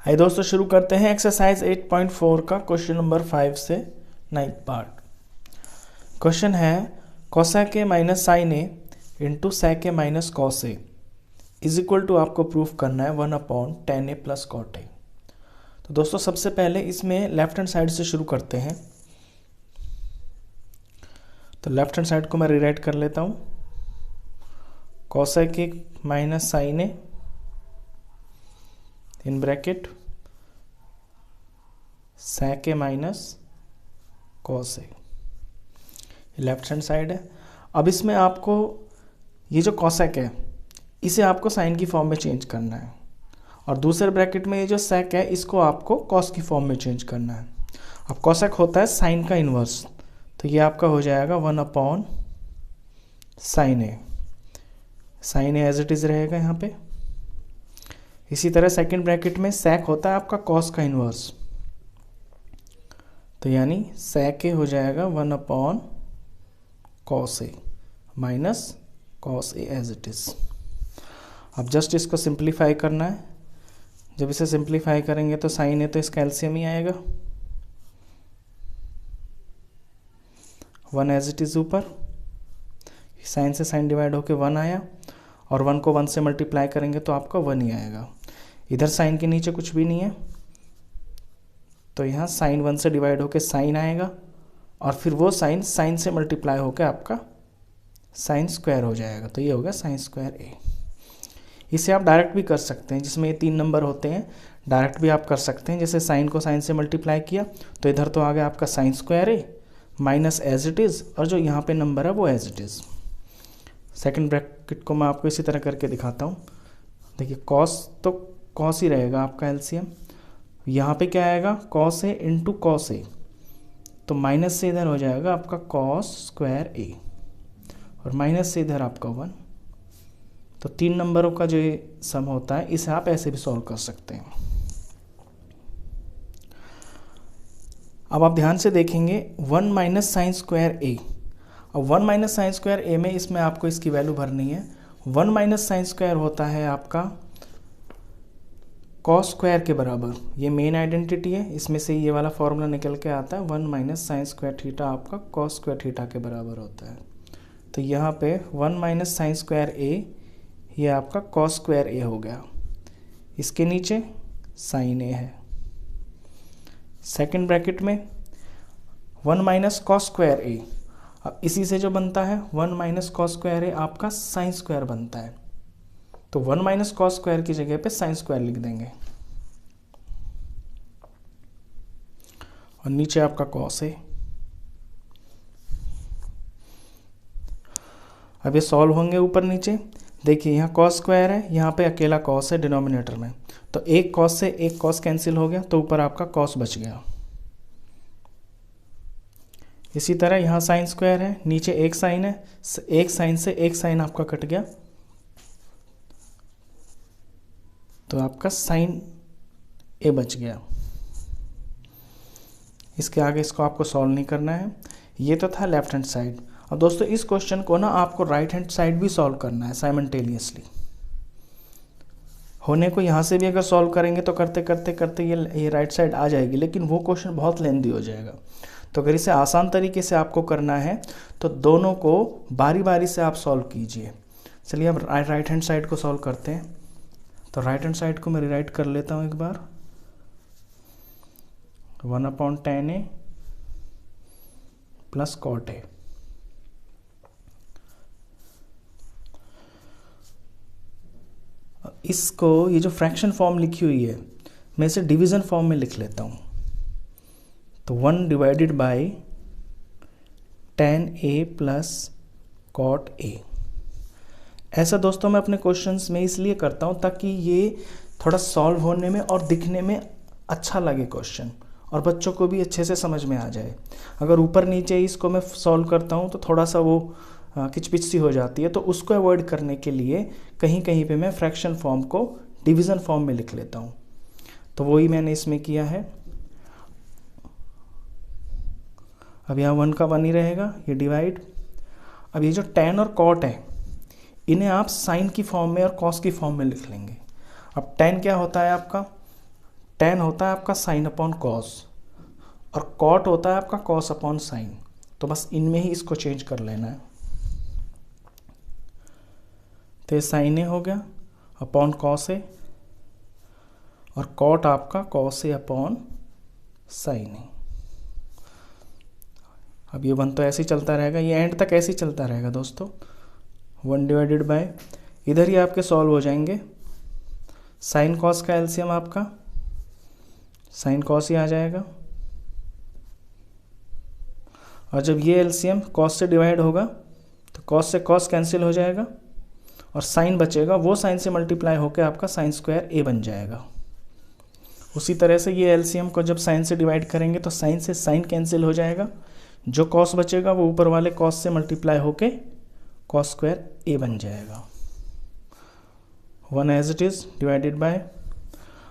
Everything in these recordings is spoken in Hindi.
हाय दोस्तों, शुरू करते हैं एक्सरसाइज 8.4 का क्वेश्चन नंबर 5 से 9th पार्ट। क्वेश्चन है cosec A minus sine A into sec A minus cos A is equal to आपको प्रूफ करना है 1/tan a प्लस कॉट ए। तो दोस्तों सबसे पहले इसमें लेफ्ट हैंड साइड से शुरू करते हैं। तो लेफ्ट हैंड साइड को मैं रीराइट कर लेता हूँ। Cosec A minus sine A in bracket sec A minus cos A, left hand side है। अब इसमें आपको ये जो कोसेक है इसे आपको साइन की फॉर्म में चेंज करना है, और दूसरे ब्रैकेट में ये जो सेक है इसको आपको कॉस की फॉर्म में चेंज करना है। अब कोसेक होता है साइन का इन्वर्स, तो ये आपका हो जाएगा 1/sin A. Sine A as it is रहेगा यहाँ पे। इसी तरह सेकंड ब्रैकेट में सेक होता है आपका कॉस का इन्वर्स, तो यानी सेक ए हो जाएगा 1/cos A minus cos A as it is. अब जस्ट इसको सिंप्लीफाई करना है। जब इसे सिंप्लीफाई करेंगे तो साइन ए तो इसका एलसीएम ही आएगा, 1 एज इट इज़ ऊपर, साइन से साइन डिवाइड होके 1 आया, और 1 को 1 से मल्टीप्लाई करेंगे तो आपका 1 ही आएगा। इधर साइन के नीचे कुछ भी नहीं है, तो यहाँ साइन 1 से डिवाइड होके साइन आएगा, और फिर वो साइन से मल्टीप्लाई होकर आपका साइन स्क्वायर हो जाएगा। तो ये हो गया साइन स्क्वायर ए। इसे आप डायरेक्ट भी कर सकते हैं, जिसमें ये 3 नंबर होते हैं डायरेक्ट भी आप कर सकते हैं। जैसे साइन को साइन से मल्टीप्लाई किया तो इधर तो आ गया आपका sine square A minus as it is, और जो यहाँ पे नंबर है वो as it is. Second bracket को मैं आपको इसी तरह करके दिखाता हूँ। देखिए कॉस तो कॉस ही रहेगा आपका एलसीएम। यहाँ पे क्या आएगा कॉस ए इंटू कॉस ए, तो माइनस से इधर हो जाएगा आपका कॉस स्क्वायर ए, और माइनस से इधर आपका 1। तो 3 नंबरों का जो ये सम होता है इसे आप ऐसे भी सॉल्व कर सकते हैं। अब आप ध्यान से देखेंगे 1 माइनस साइन स्क्वायर ए। अब 1 माइनस साइन स्क्वायर ए में इसमें आपको इसकी वैल्यू भरनी है। 1 माइनस साइन स्क्वायर होता है आपका कॉस स्क्वायर के बराबर। ये मेन आइडेंटिटी है, इसमें से ये वाला फॉर्मूला निकल के आता है 1 माइनस साइन स्क्वायर थीटा आपका कॉस स्क्वायर थीटा के बराबर होता है। तो यहाँ पे 1 माइनस साइन स्क्वायर ए ये आपका कॉस स्क्वायर ए हो गया, इसके नीचे साइन ए है। सेकंड ब्रैकेट में 1 माइनस कॉस स्क्वायर ए, अब इसी से जो बनता है 1 माइनस कॉस स्क्वायर ए आपका साइन स्क्वायर बनता है, तो 1 माइनस कॉस स्क्वायर की जगह पे साइन स्क्वायर लिख देंगे, और नीचे आपका कॉस है। अब ये सॉल्व होंगे ऊपर नीचे। देखिए यहाँ कॉस स्क्वायर है, यहाँ पे अकेला कॉस है डिनोमिनेटर में, तो एक कॉस से एक कॉस कैंसिल हो गया, तो ऊपर आपका कॉस बच गया। इसी तरह यहाँ साइन स्क्वायर है, नीचे एक साइन है, एक साइन से एक साइन आपका कट गया, तो आपका साइन ए बच गया। इसके आगे इसको आपको सॉल्व नहीं करना है। ये तो था लेफ्ट हैंड साइड। अब दोस्तों इस क्वेश्चन को ना आपको राइट हैंड साइड भी सॉल्व करना है साइमल्टेनियसली। होने को यहाँ से भी अगर सॉल्व करेंगे तो करते करते करते ये राइट साइड आ जाएगी, लेकिन वो क्वेश्चन बहुत लेंदी हो जाएगा। तो अगर इसे आसान तरीके से आपको करना है तो दोनों को बारी बारी से आप सॉल्व कीजिए। चलिए अब राइट हैंड साइड को सॉल्व करते हैं। तो राइट हैंड साइड को मैं रिराइट कर लेता हूँ एक बार। 1/tan a plus cot A. इसको ये जो फ्रैक्शन फॉर्म लिखी हुई है मैं इसे डिवीज़न फॉर्म में लिख लेता हूँ। तो 1 divided by tan a plus cot A. ऐसा दोस्तों मैं अपने क्वेश्चंस में इसलिए करता हूँ ताकि ये थोड़ा सॉल्व होने में और दिखने में अच्छा लगे क्वेश्चन, और बच्चों को भी अच्छे से समझ में आ जाए। अगर ऊपर नीचे इसको मैं सॉल्व करता हूँ तो थोड़ा सा वो किचपिच सी हो जाती है, तो उसको अवॉइड करने के लिए कहीं कहीं पे मैं फ्रैक्शन फॉर्म को डिवीज़न फॉर्म में लिख लेता हूँ। तो वही मैंने इसमें किया है। अब यहाँ 1 का 1 ही रहेगा, ये डिवाइड। अब ये जो tan और cot है इन्हें आप साइन की फॉर्म में और कॉस की फॉर्म में लिख लेंगे। अब tan क्या होता है आपका, टेन होता है आपका साइन अपॉन कॉस और कॉट होता है आपका कॉस अपॉन साइन। तो बस इनमें ही इसको चेंज कर लेना है। तो ये साइन ए हो गया अपॉन कॉस ए और कॉट आपका कॉस ए अपॉन साइन ए। अब ये 1 तो ऐसे ही चलता रहेगा, ये एंड तक ऐसे ही चलता रहेगा दोस्तों। 1 डिवाइडेड बाय, इधर ही आपके सॉल्व हो जाएंगे। साइन कॉस का एलसीएम आपका साइन कॉस ही आ जाएगा और जब ये एलसीएम कॉस से डिवाइड होगा तो कॉस से कॉस कैंसिल हो जाएगा और साइन बचेगा, वो साइन से मल्टीप्लाई होकर आपका साइन स्क्वायर ए बन जाएगा। उसी तरह से ये एलसीएम को जब साइन से डिवाइड करेंगे तो साइन से साइन कैंसिल हो जाएगा, जो कॉस बचेगा वो ऊपर वाले कॉस से मल्टीप्लाई होके कॉस स्क्वायर ए बन जाएगा। 1 as it is divided by,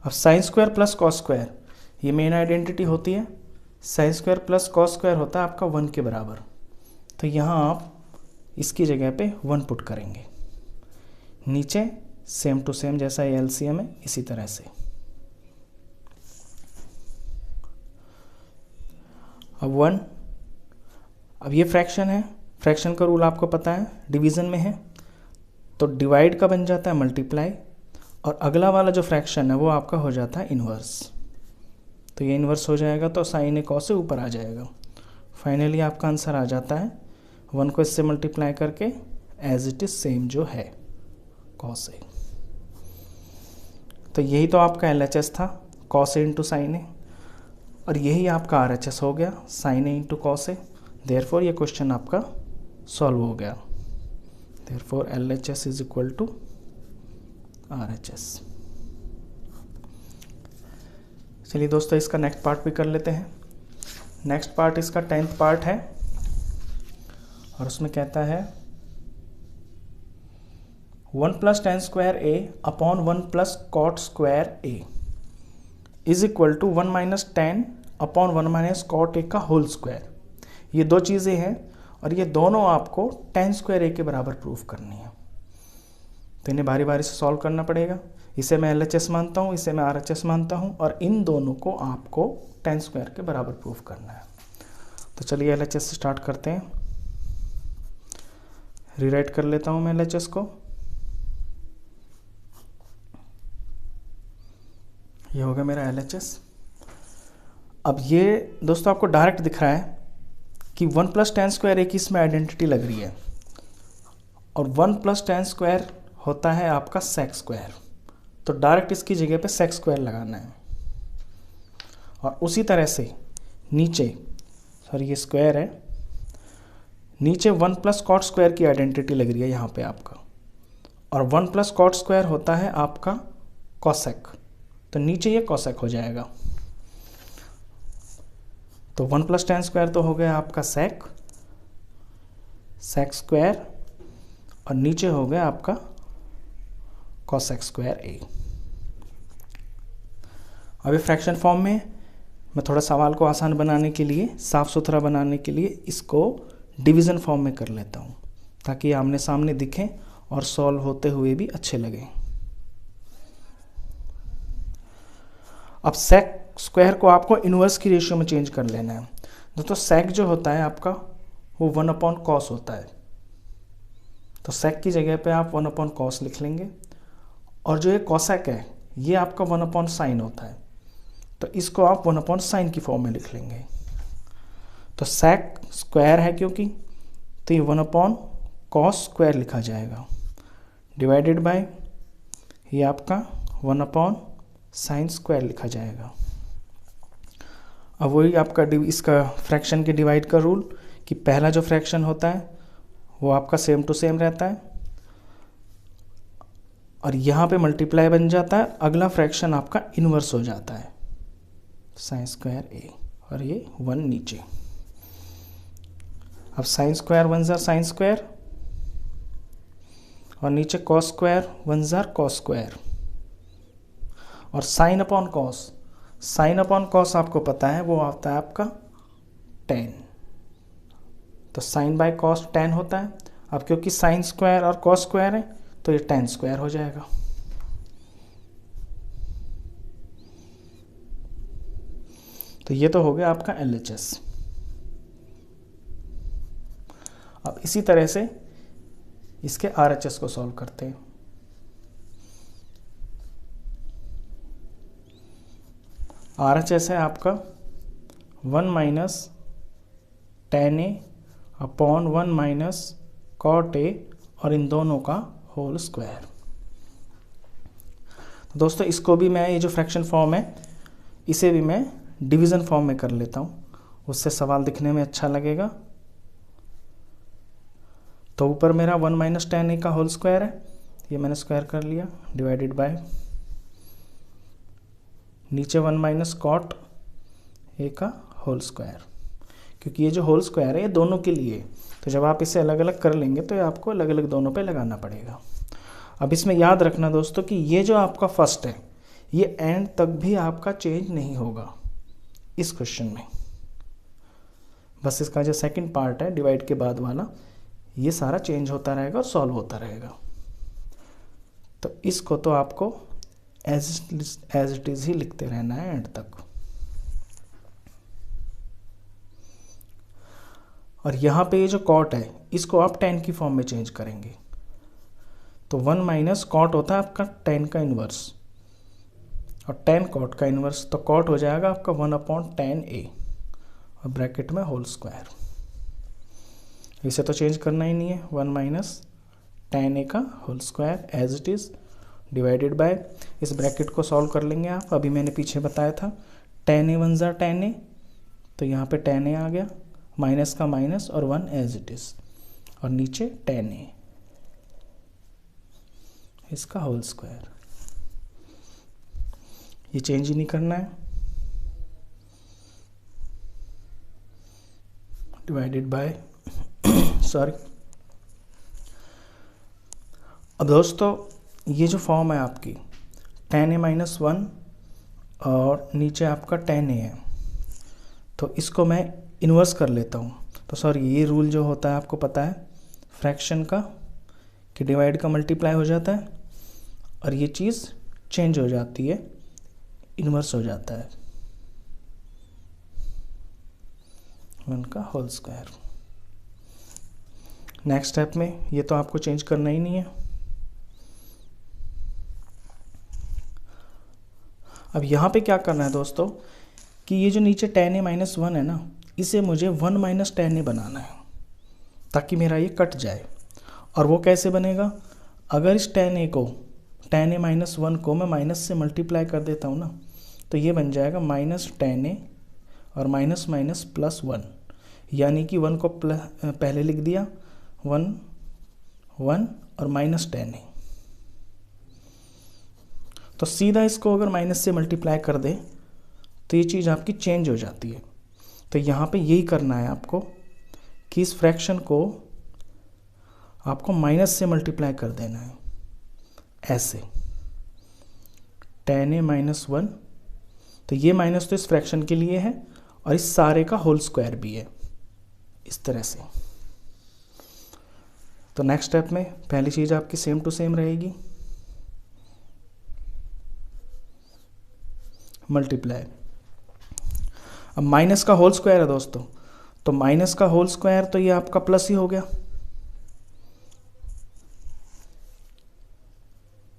अब sine square plus cos square ये मेन आइडेंटिटी होती है। Sine square plus cos square होता है आपका 1 के बराबर। तो यहाँ आप इसकी जगह पे 1 पुट करेंगे, नीचे सेम टू सेम जैसा ये एलसीएम है इसी तरह से। अब 1, अब ये फ्रैक्शन है, फ्रैक्शन का रूल आपको पता है, डिवीज़न में है तो डिवाइड का बन जाता है मल्टीप्लाई और अगला वाला जो फ्रैक्शन है वो आपका हो जाता है इन्वर्स। तो ये इन्वर्स हो जाएगा तो साइन ए कॉस से ऊपर आ जाएगा। फाइनली आपका आंसर आ जाता है 1 को इससे मल्टीप्लाई करके एज इट इज सेम जो है कॉस ए। तो यही तो आपका LHS था, cos A into sine A, और यही आपका RHS हो गया, sine A into cos A. Therefore ये क्वेश्चन आपका सॉल्व हो गया। Therefore LHS is equal to RHS। चलिए दोस्तों इसका नेक्स्ट पार्ट भी कर लेते हैं। नेक्स्ट पार्ट इसका 10th पार्ट है और उसमें कहता है 1 plus tan square A upon 1 plus cot square A is equal to 1 minus tan upon 1 minus cot A का होल स्क्वायर। ये दो चीज़ें हैं और ये दोनों आपको टेन स्क्वायर ए के बराबर प्रूफ करनी है। तो इन्हें बारी बारी से सॉल्व करना पड़ेगा। इसे मैं LHS मानता हूँ, इसे मैं RHS मानता हूँ और इन दोनों को आपको टेन स्क्वायर के बराबर प्रूफ करना है। तो चलिए LHS से स्टार्ट करते हैं। रीराइट कर लेता हूँ मैं LHS को। ये हो गया मेरा LHS। अब ये दोस्तों आपको डायरेक्ट दिख रहा है कि 1 प्लस टेन स्क्वायर ए की इसमें आइडेंटिटी लग रही है और 1 प्लस टेन स्क्वायर होता है आपका सेक स्क्वायर। तो डायरेक्ट इसकी जगह पे सेक स्क्वायर लगाना है और उसी तरह से नीचे, सॉरी ये स्क्वायर है, नीचे 1 प्लस कॉट स्क्वायर की आइडेंटिटी लग रही है यहाँ पे आपका, और 1 प्लस कॉट स्क्वायर होता है आपका कॉसेक। तो नीचे ये कॉसेक हो जाएगा। तो 1 प्लस टेन स्क्वायर तो हो गया आपका सेक स्क्वायर और नीचे हो गया आपका कॉसेक स्क्वायर ए। अभी फ्रैक्शन फॉर्म में मैं थोड़ा सवाल को आसान बनाने के लिए, साफ सुथरा बनाने के लिए इसको डिवीज़न फॉर्म में कर लेता हूँ ताकि आमने सामने दिखें और सॉल्व होते हुए भी अच्छे लगें। अब सेक स्क्वायर को आपको इनवर्स की रेशियो में चेंज कर लेना है। दोस्तों सेक जो होता है आपका वो 1 अपॉन कॉस होता है। तो सेक की जगह पे आप 1 अपॉन कॉस लिख लेंगे और जो ये कॉसेक है ये आपका 1 अपॉन साइन होता है। तो इसको आप 1 अपॉन साइन की फॉर्म में लिख लेंगे। तो सेक स्क्वायर है क्योंकि, तो ये 1 अपॉन कॉस स्क्वायर लिखा जाएगा डिवाइडेड बाय ये आपका 1 अपॉन साइन स्क्वायर लिखा जाएगा। अब वही आपका इसका फ्रैक्शन के डिवाइड का रूल कि पहला जो फ्रैक्शन होता है वो आपका सेम टू सेम रहता है और यहाँ पे मल्टीप्लाई बन जाता है, अगला फ्रैक्शन आपका इन्वर्स हो जाता है साइन स्क्वायर ए और ये 1 नीचे। अब साइन स्क्वायर 1 जार साइन स्क्वायर और नीचे कॉस स्क्वायर 1 जार कॉस स्क्वायर और sine upon cos, sine upon cos आपको पता है वो आता है आपका टेन। तो साइन बाय कॉस टेन होता है। अब क्योंकि साइन स्क्वायर और कॉस स्क्वायर है तो ये टेन स्क्वायर हो जाएगा। तो ये तो हो गया आपका LHS। अब इसी तरह से इसके RHS को सॉल्व करते हैं। RHS है आपका 1 minus tan A upon 1 minus cot A और इन दोनों का होल स्क्वायर। तो दोस्तों इसको भी मैं, ये जो फ्रैक्शन फॉर्म है इसे भी मैं डिवीज़न फॉर्म में कर लेता हूँ, उससे सवाल दिखने में अच्छा लगेगा। तो ऊपर मेरा 1 माइनस tan A का होल स्क्वायर है, ये मैंने स्क्वायर कर लिया, डिवाइडेड बाय नीचे 1 माइनस कॉट A का होल स्क्वायर, क्योंकि ये जो होल स्क्वायर है ये दोनों के लिए, तो जब आप इसे अलग अलग कर लेंगे तो ये आपको अलग अलग दोनों पे लगाना पड़ेगा। अब इसमें याद रखना दोस्तों कि ये जो आपका फर्स्ट है ये एंड तक भी आपका चेंज नहीं होगा इस क्वेश्चन में, बस इसका जो सेकंड पार्ट है डिवाइड के बाद वाला ये सारा चेंज होता रहेगा और सॉल्व होता रहेगा। तो इसको तो आपको एज इट इज़ ही लिखते रहना है एंड तक। और यहाँ पे ये जो कॉट है इसको आप tan की फॉर्म में चेंज करेंगे, तो 1 माइनस कॉट होता है आपका tan का इन्वर्स और tan कॉट का इन्वर्स, तो कॉट हो जाएगा आपका 1 अपॉन tan A और ब्रैकेट में होल स्क्वायर। इसे तो चेंज करना ही नहीं है, 1 माइनस tan A का whole square as it is divided by, इस ब्रैकेट को सॉल्व कर लेंगे आप, अभी मैंने पीछे बताया था tan A 1 ज़ा tan A, तो यहाँ पे tan A आ गया, माइनस का माइनस और 1 एज इट इज़ और नीचे tan A इसका होल स्क्वायर। ये चेंज ही नहीं करना है, डिवाइडेड बाय सॉरी। अब दोस्तों ये जो फॉर्म है आपकी tan A माइनस 1 और नीचे आपका tan A है, तो इसको मैं इन्वर्स कर लेता हूँ। तो सॉरी ये रूल जो होता है आपको पता है फ्रैक्शन का कि डिवाइड का मल्टीप्लाई हो जाता है और ये चीज़ चेंज हो जाती है, इन्वर्स हो जाता है 1 का होल स्क्वायर। नेक्स्ट स्टेप में ये तो आपको चेंज करना ही नहीं है। अब यहाँ पे क्या करना है दोस्तों कि ये जो नीचे tan A माइनस 1 है ना, इसे मुझे 1 माइनस tan A बनाना है ताकि मेरा ये कट जाए। और वो कैसे बनेगा, अगर इस tan A माइनस 1 को मैं माइनस से मल्टीप्लाई कर देता हूँ ना, तो ये बन जाएगा माइनस tan A और माइनस माइनस प्लस 1, यानी कि 1 को पहले लिख दिया 1 1 और माइनस tan A। तो सीधा इसको अगर माइनस से मल्टीप्लाई कर दे तो ये चीज़ आपकी चेंज हो जाती है। तो यहाँ पे यही करना है आपको कि इस फ्रैक्शन को आपको माइनस से मल्टीप्लाई कर देना है, ऐसे tan A माइनस 1, तो ये माइनस तो इस फ्रैक्शन के लिए है और इस सारे का होल स्क्वायर भी है, इस तरह से। तो नेक्स्ट स्टेप में पहली चीज़ आपकी सेम टू सेम रहेगी, मल्टीप्लाई। अब माइनस का होल स्क्वायर है दोस्तों, तो माइनस का होल स्क्वायर तो ये आपका प्लस ही हो गया,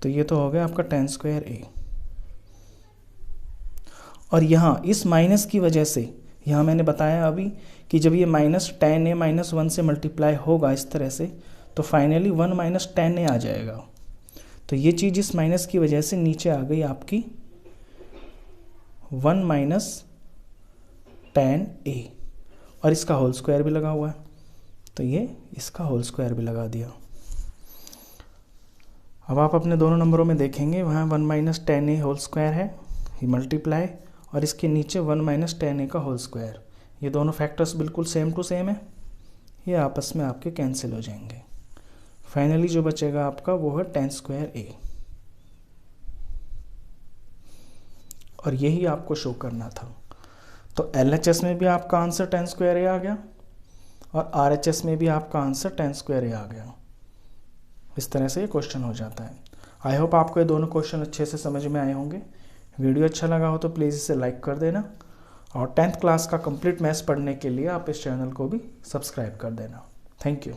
तो ये तो हो गया आपका tan स्क्वायर A। और यहाँ इस माइनस की वजह से, यहाँ मैंने बताया अभी कि जब ये माइनस tan A माइनस 1 से मल्टीप्लाई होगा इस तरह से, तो फाइनली 1 माइनस tan A आ जाएगा। तो ये चीज़ इस माइनस की वजह से नीचे आ गई आपकी 1 माइनस tan A और इसका होल स्क्वायर भी लगा हुआ है, तो ये इसका होल स्क्वायर भी लगा दिया। अब आप अपने दोनों नंबरों में देखेंगे वहाँ 1 minus tan A whole square है, ये मल्टीप्लाई, और इसके नीचे 1 माइनस tan A का होल स्क्वायर। ये दोनों फैक्टर्स बिल्कुल सेम टू सेम है, ये आपस में आपके कैंसिल हो जाएंगे। फाइनली जो बचेगा आपका वो है tan स्क्वायर A, और यही आपको शो करना था। तो LHS में भी आपका आंसर tan स्क्वायर A आ गया और RHS में भी आपका आंसर tan स्क्वायर A आ गया। इस तरह से ये क्वेश्चन हो जाता है। आई होप आपको ये दोनों क्वेश्चन अच्छे से समझ में आए होंगे। वीडियो अच्छा लगा हो तो प्लीज़ इसे लाइक कर देना और 10th क्लास का कंप्लीट मैथ्स पढ़ने के लिए आप इस चैनल को भी सब्सक्राइब कर देना। Thank you.